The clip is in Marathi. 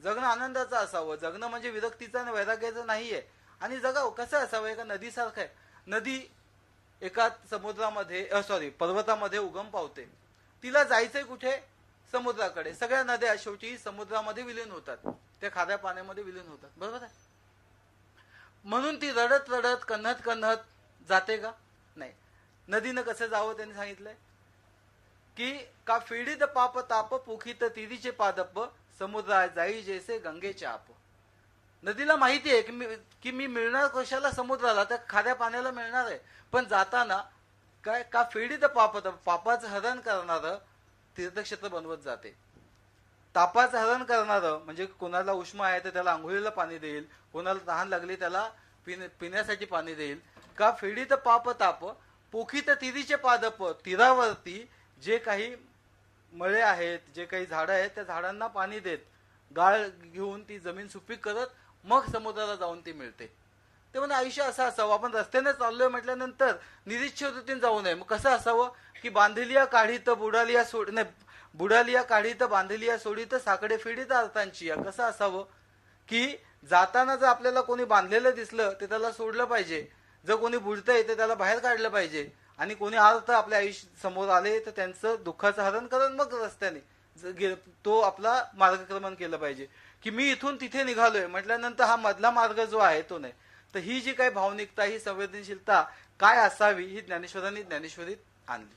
जगणं आनंदाचं असावं, जगणं म्हणजे विरक्तीचं आणि वैराग्याचं नाहीये. आणि जगावं कसं असावं, एका नदीसारखं आहे. नदी एका समुद्रामध्ये सॉरी पर्वतामध्ये उगम पावते, तिला जायचंय कुठे, समुद्राकडे. सगळ्या नद्या शेवटी समुद्रामध्ये विलीन होतात, त्या खाऱ्या पाण्यामध्ये विलीन होतात, बरोबर आहे. म्हणून ती रडत रडत कन्हत कन्हत जाते का, नाही. नदीनं कसं जावं त्यांनी सांगितलंय की का फेडीत पाप ताप पुखित तिरीचे पादप समुद्रा जाई जैसे गंगेचे आप. नदीला माहिती आहे की मी मिळणार कशाला, समुद्राला, त्या खाऱ्या पाण्याला मिळणार आहे. पण जाताना काय का फेडीत पापाचं हरण करणारं तीर्थक्षेत्र बनवत जाते. तापाचं हरण करणारं म्हणजे कोणाला उष्मा आहे तर त्याला आंघोळीला पाणी देईल, कोणाला तहान लागली त्याला पिण्यासाठी पाणी देईल. का फेडीत पाप ताप पोखीत तिरीचे पादप, तीरावरती जे काही मळे आहेत, जे काही झाडं आहेत, त्या झाडांना पाणी देत, गाळ घेऊन ती जमीन सुपीक करत मग समुद्राला जाऊन ती मिळते. ते म्हणजे आयुष्य असं असावं. आपण रस्त्याने चाललोय म्हटल्यानंतर निरीच्छित वृत्तीने जाऊ नये. मग कसं असावं की बांधिलिया काढीत बुडालिया सोड, नाही, बुडालिया काढीत बांधिलिया सोडीत साकडे फेडीत अर्थांची. कसं असावं की जाताना जर आपल्याला कोणी बांधलेलं दिसलं तर त्याला सोडलं पाहिजे, जर कोणी बुडतंय तर त्याला बाहेर काढलं पाहिजे, आणि कोणी अर्थ आपल्या आयुष्य समोर आले तर त्यांचं दुःखाचं हरण करून मग रस्त्याने तो आपला मार्गक्रमण केलं पाहिजे. की मी इथून तिथे निघालोय म्हटल्यानंतर हा मधला मार्ग जो आहे तो नाही. तर ही जी काही भावनिकता, ही संवेदनशीलता काय असावी, ही ज्ञानेश्वरांनी ज्ञानेश्वरीत आणली.